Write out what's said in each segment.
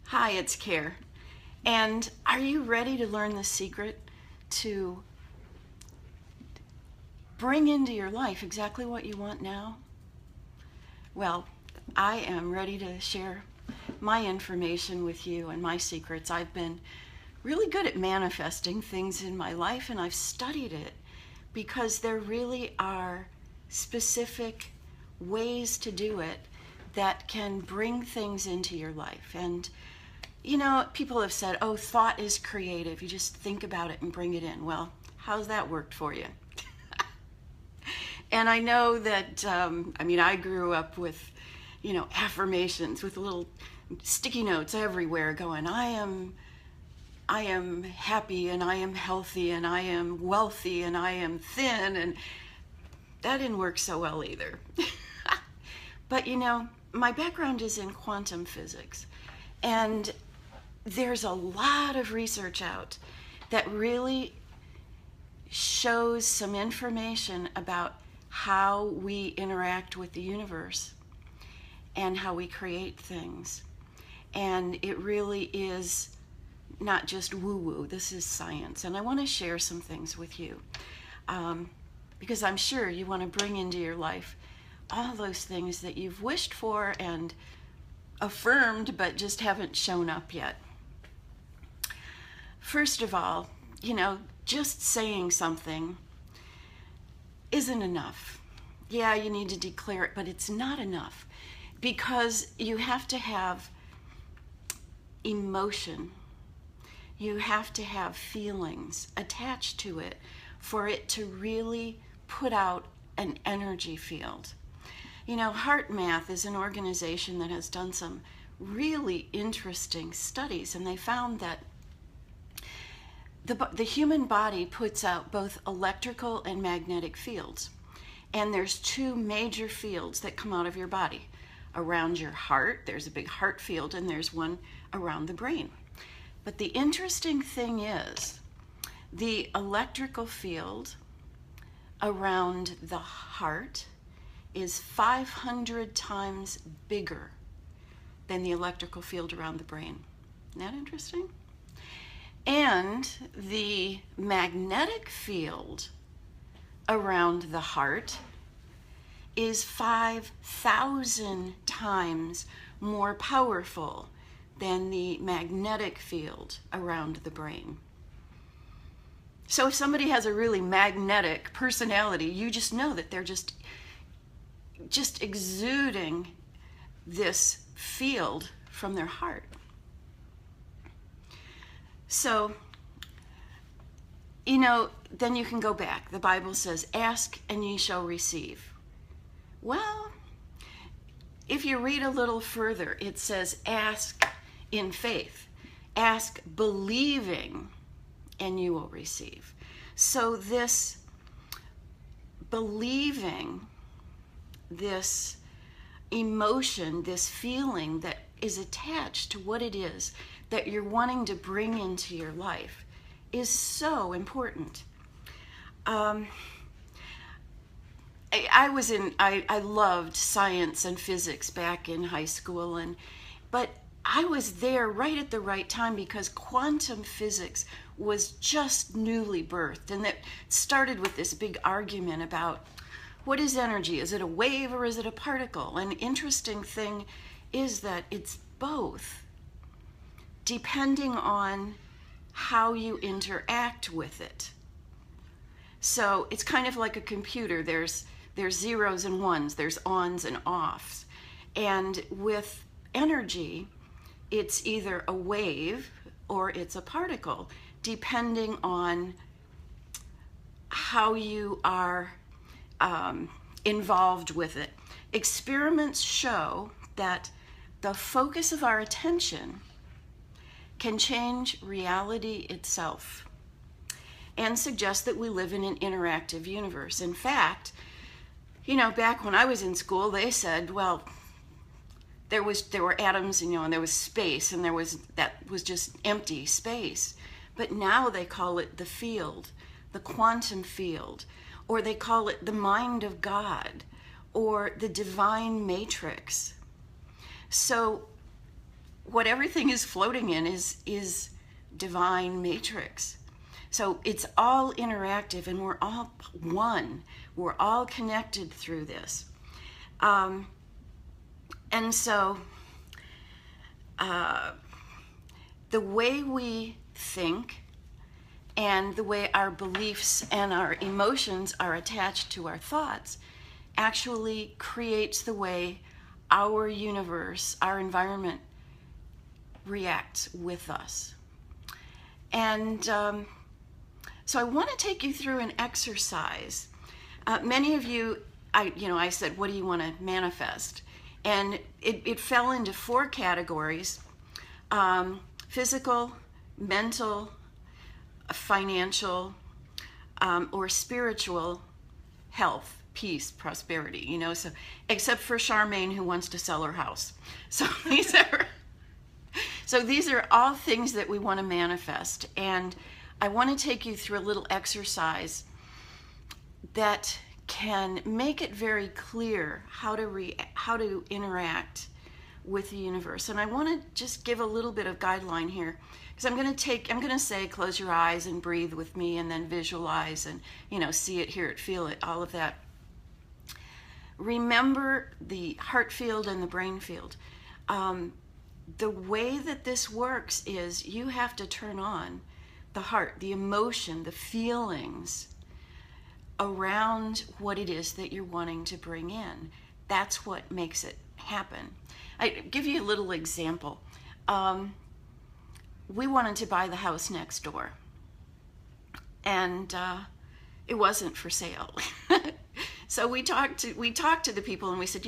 Hi, it's Kare. And are you ready to learn the secret to bring into your life exactly what you want now? Well, I am ready to share my information with you and my secrets. I've been really good at manifesting things in my life, and I've studied it because there really are specific ways to do it that can bring things into your life. And you know, people have said, oh, thought is creative. You just think about it and bring it in. Well, how's that worked for you? And I know that, I grew up with, affirmations with little sticky notes everywhere going, I am happy and I am healthy and I am wealthy and I am thin. And that didn't work so well either. But, my background is in quantum physics. And there's a lot of research out that really shows some information about how we interact with the universe and how we create things. And it really is not just woo-woo, this is science. And I want to share some things with you because I'm sure you want to bring into your life all those things that you've wished for and affirmed but just haven't shown up yet. First of all, just saying something isn't enough. Yeah, you need to declare it, but it's not enough because you have to have emotion. You have to have feelings attached to it for it to really put out an energy field. Heart Math is an organization that has done some really interesting studies, and they found that the human body puts out both electrical and magnetic fields. And there's two major fields that come out of your body. Around your heart, there's a big heart field, and there's one around the brain. But the interesting thing is, the electrical field around the heart is 500 times bigger than the electrical field around the brain. Isn't that interesting? And the magnetic field around the heart is 5,000 times more powerful than the magnetic field around the brain. So if somebody has a really magnetic personality, you just know that they're just exuding this field from their heart. So, then you can go back. The Bible says, ask and ye shall receive. Well, if you read a little further, it says, ask in faith. Ask believing and you will receive. So this believing, this emotion, this feeling that is attached to what it is that you're wanting to bring into your life is so important. I loved science and physics back in high school, but I was there right at the right time because quantum physics was just newly birthed, and it started with this big argument about what is energy? Is it a wave or is it a particle? An interesting thing is that it's both, depending on how you interact with it. So it's kind of like a computer. There's zeros and ones, there's ons and offs. And with energy, it's either a wave or it's a particle, depending on how you are involved with it. Experiments show that the focus of our attention can change reality itself and suggest that we live in an interactive universe. In fact, back when I was in school, they said, well, there were atoms, and there was space, and that was just empty space. But now they call it the field, the quantum field, or they call it the mind of God, or the divine matrix. So what everything is floating in is divine matrix. So it's all interactive, and we're all one. We're all connected through this. And so the way we think and the way our beliefs and our emotions are attached to our thoughts actually creates the way our universe, our environment reacts with us. And so I want to take you through an exercise. Many of you, I said, what do you want to manifest? And it fell into 4 categories: physical, mental, financial, or spiritual health, peace, prosperity, so except for Charmaine, who wants to sell her house. So these are all things that we want to manifest. And I want to take you through a little exercise that can make it very clear how to interact with the universe. And I want to just give a little bit of guideline here, because I'm going to say close your eyes and breathe with me, and then visualize and see it, hear it, feel it, all of that. Remember the heart field and the brain field. The way that this works is you have to turn on the heart, the emotion, the feelings around what it is that you're wanting to bring in. That's what makes it happen. I give you a little example. We wanted to buy the house next door, and it wasn't for sale. So we talked to the people, and we said,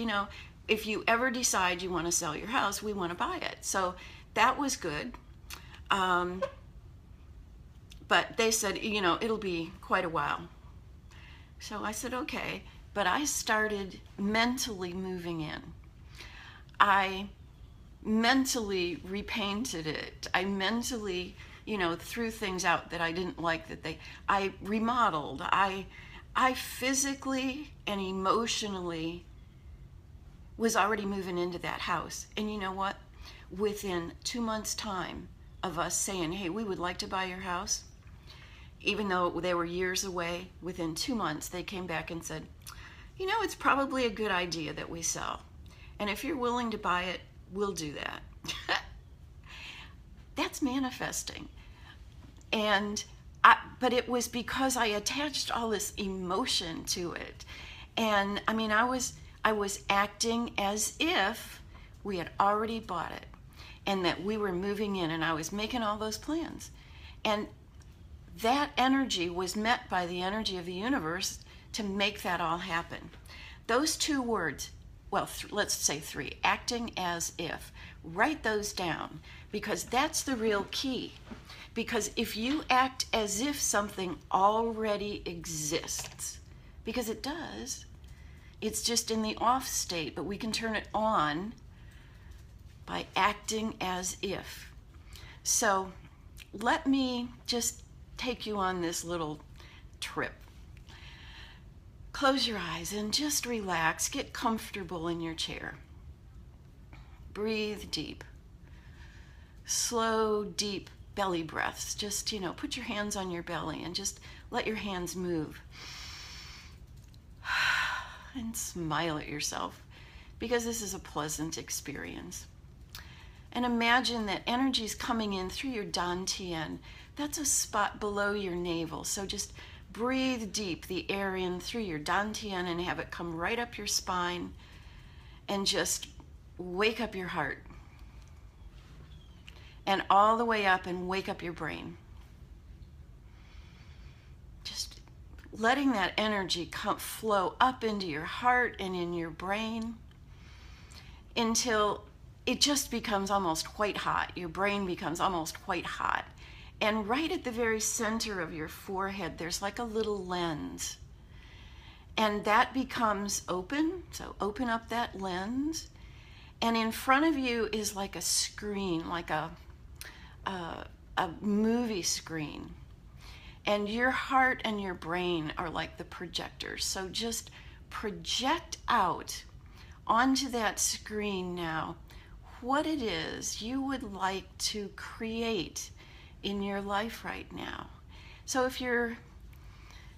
if you ever decide you want to sell your house, we want to buy it. So that was good. But they said, it'll be quite a while. So I said, okay. But I started mentally moving in. I mentally repainted it. I mentally, threw things out that I didn't like, I remodeled. I physically and emotionally was already moving into that house. And you know what? Within 2 months' time of us saying, hey, we would like to buy your house, even though they were years away, within 2 months they came back and said, it's probably a good idea that we sell. And if you're willing to buy it, we'll do that. That's manifesting. But it was because I attached all this emotion to it. And I was acting as if we had already bought it and that we were moving in, and I was making all those plans. And that energy was met by the energy of the universe to make that all happen. Those 2 words, well, let's say 3, acting as if. Write those down, because that's the real key. Because if you act as if something already exists, because it does, it's just in the off state, but we can turn it on by acting as if. So let me just take you on this little trip. Close your eyes and just relax. Get comfortable in your chair. Breathe deep. Slow, deep belly breaths. Just, put your hands on your belly and just let your hands move. And smile at yourself, because this is a pleasant experience. And imagine that energy is coming in through your dantian. That's a spot below your navel. So just breathe deep the air in through your dantian and have it come right up your spine, and just wake up your heart. And all the way up, and wake up your brain. Just letting that energy flow up into your heart and in your brain until it just becomes almost white hot. Your brain becomes almost white hot. And right at the very center of your forehead, there's like a little lens. And that becomes open. So open up that lens. And in front of you is like a screen, like a movie screen. And your heart and your brain are like the projectors. So just project out onto that screen now what it is you would like to create in your life right now. So if you're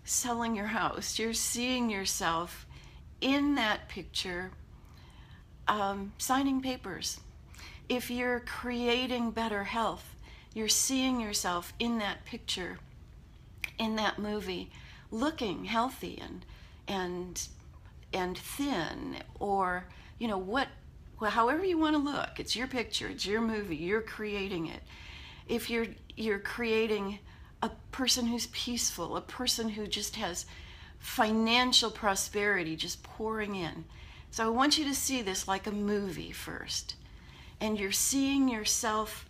selling your house, you're seeing yourself in that picture, signing papers. If you're creating better health, you're seeing yourself in that picture, in that movie, looking healthy and thin, or however you want to look. It's your picture, it's your movie, you're creating it. If you're creating a person who's peaceful, a person who just has financial prosperity just pouring in. So I want you to see this like a movie first. And you're seeing yourself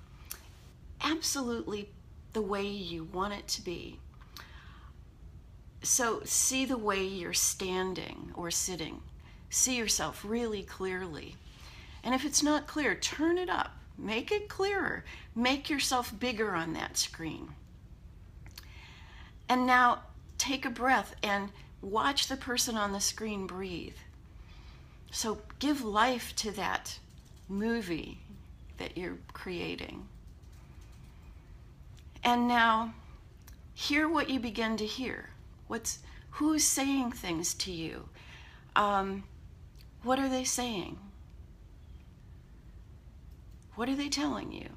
absolutely the way you want it to be. So see the way you're standing or sitting. See yourself really clearly. And if it's not clear, turn it up. Make it clearer. Make yourself bigger on that screen. And now take a breath and watch the person on the screen breathe. So give life to that movie that you're creating. And now hear what you begin to hear. Who's saying things to you? What are they saying? What are they telling you?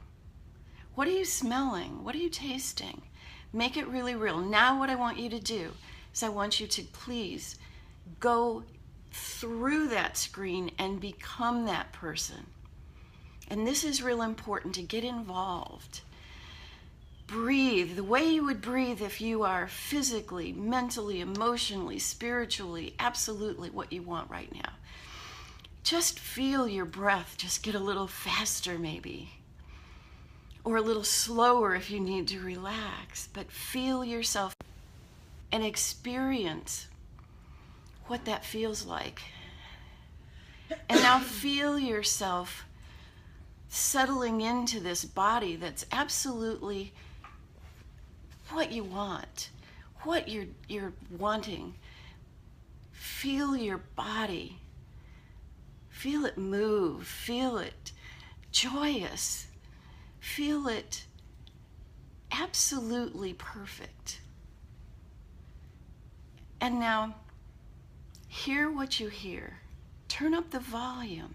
What are you smelling? What are you tasting? Make it really real. Now what I want you to do is I want you to please go through that screen and become that person. And this is real important, to get involved. Breathe the way you would breathe if you are physically, mentally, emotionally, spiritually, absolutely what you want right now. Just feel your breath just get a little faster maybe, or a little slower if you need to relax, but feel yourself and experience what that feels like. And now feel yourself settling into this body that's absolutely what you want, what you're wanting. Feel your body. Feel it move. Feel it joyous. Feel it absolutely perfect. And now, hear what you hear. Turn up the volume.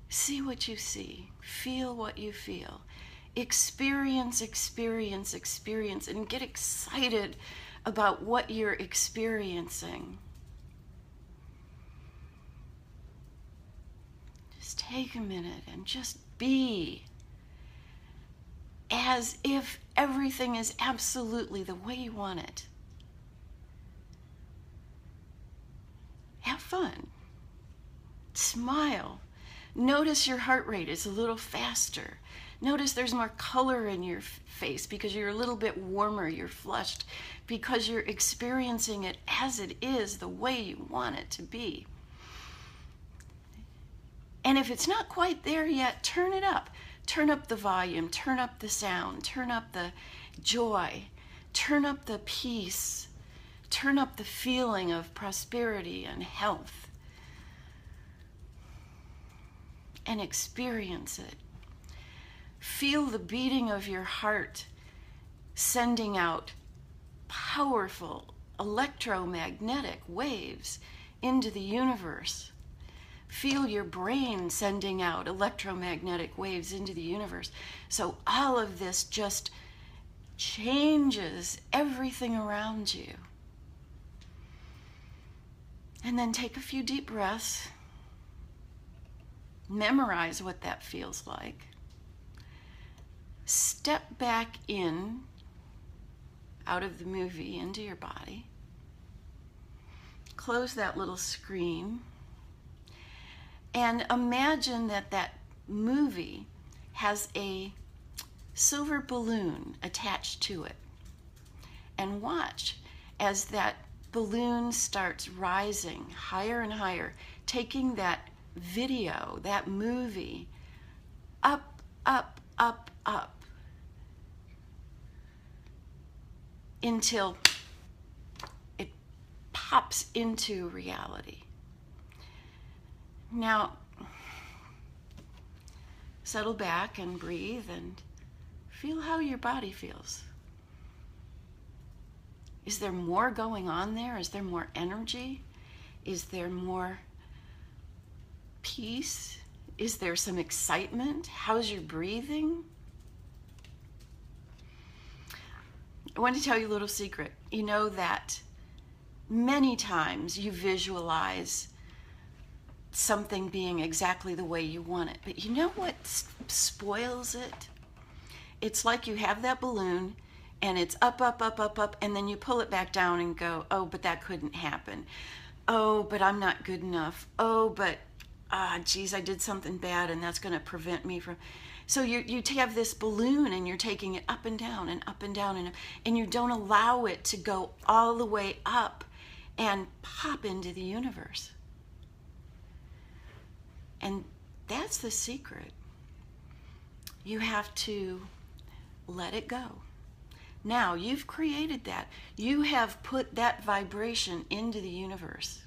See what you see. Feel what you feel. Experience, experience, experience, and get excited about what you're experiencing. Just take a minute and just be as if everything is absolutely the way you want it. Have fun. Smile. Notice your heart rate is a little faster. Notice there's more color in your face because you're a little bit warmer, you're flushed, because you're experiencing it as it is, the way you want it to be. And if it's not quite there yet, turn it up. Turn up the volume, turn up the sound, turn up the joy, turn up the peace, turn up the feeling of prosperity and health, and experience it. Feel the beating of your heart sending out powerful electromagnetic waves into the universe. Feel your brain sending out electromagnetic waves into the universe. So all of this just changes everything around you. And then take a few deep breaths. Memorize what that feels like. Step back in, out of the movie, into your body. Close that little screen. And imagine that that movie has a silver balloon attached to it. And watch as that balloon starts rising higher and higher, taking that video, that movie, up, up, up, up, until it pops into reality. Now, settle back and breathe and feel how your body feels. Is there more going on there? Is there more energy? Is there more peace? Is there some excitement? How's your breathing? I want to tell you a little secret. You know that many times you visualize something being exactly the way you want it. But you know what spoils it? It's like you have that balloon and it's up, up, up, up, up, and then you pull it back down and go, oh, but that couldn't happen. Oh, but I'm not good enough. Oh, but, geez, I did something bad and that's going to prevent me from... So you have this balloon and you're taking it up and down and up and down, and you don't allow it to go all the way up and pop into the universe. And that's the secret. You have to let it go. Now, you've created that. You have put that vibration into the universe.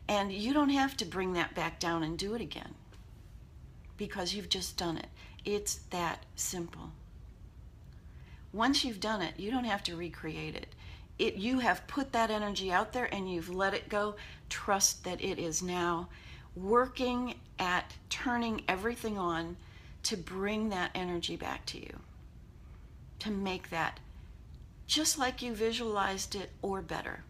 And you don't have to bring that back down and do it again, because you've just done it. It's that simple. Once you've done it, you don't have to recreate it. You have put that energy out there and you've let it go. Trust that it is now working at turning everything on to bring that energy back to you, to make that just like you visualized it or better.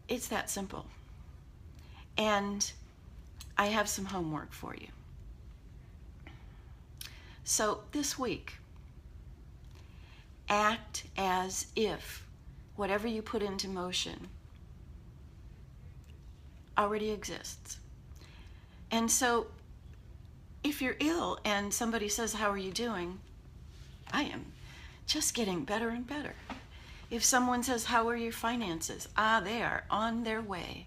It's that simple. And I have some homework for you. So this week, act as if whatever you put into motion already exists. And so if you're ill and somebody says, how are you doing? I am just getting better and better. If someone says, how are your finances? They are on their way.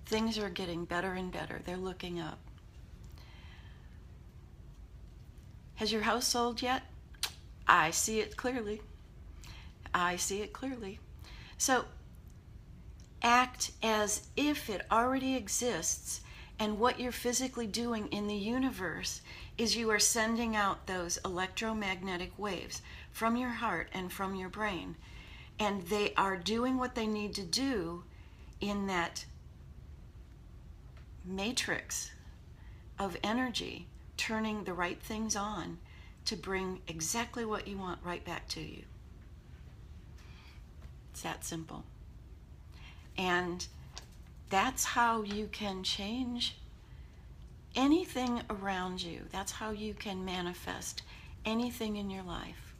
Things are getting better and better. They're looking up. Has your house sold yet? I see it clearly. I see it clearly. So act as if it already exists, and what you're physically doing in the universe is you are sending out those electromagnetic waves from your heart and from your brain, and they are doing what they need to do in that matrix of energy, turning the right things on to bring exactly what you want right back to you. It's that simple. And that's how you can change anything around you. That's how you can manifest anything in your life.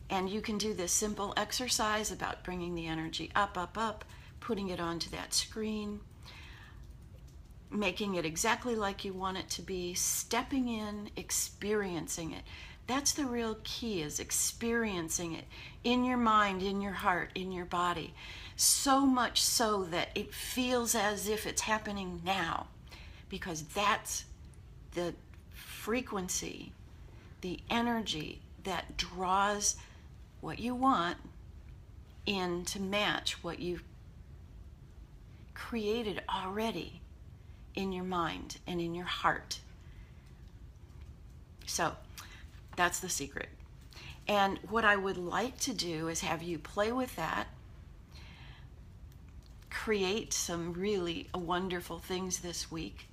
And you can do this simple exercise about bringing the energy up, up, up, putting it onto that screen, making it exactly like you want it to be, stepping in, experiencing it. That's the real key, is experiencing it in your mind, in your heart, in your body. So much so that it feels as if it's happening now, because that's the frequency, the energy that draws what you want in to match what you've created already in your mind and in your heart. So that's the secret. And what I would like to do is have you play with that, create some really wonderful things this week.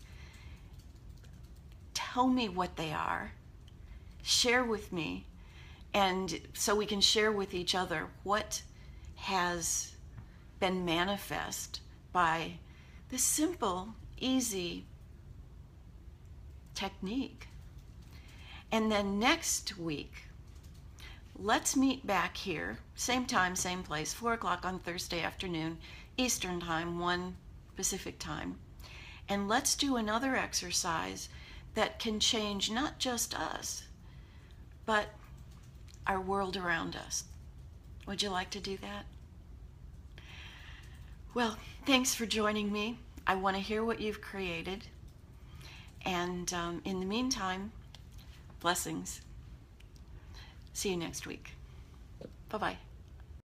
Tell me what they are. Share with me, and so we can share with each other what has been manifest by this simple, easy technique. And then next week, let's meet back here, same time, same place, 4 o'clock on Thursday afternoon, Eastern Time, 1 Pacific Time. And let's do another exercise that can change not just us, but our world around us. Would you like to do that? Well, thanks for joining me. I want to hear what you've created. And in the meantime, blessings. See you next week. Bye-bye.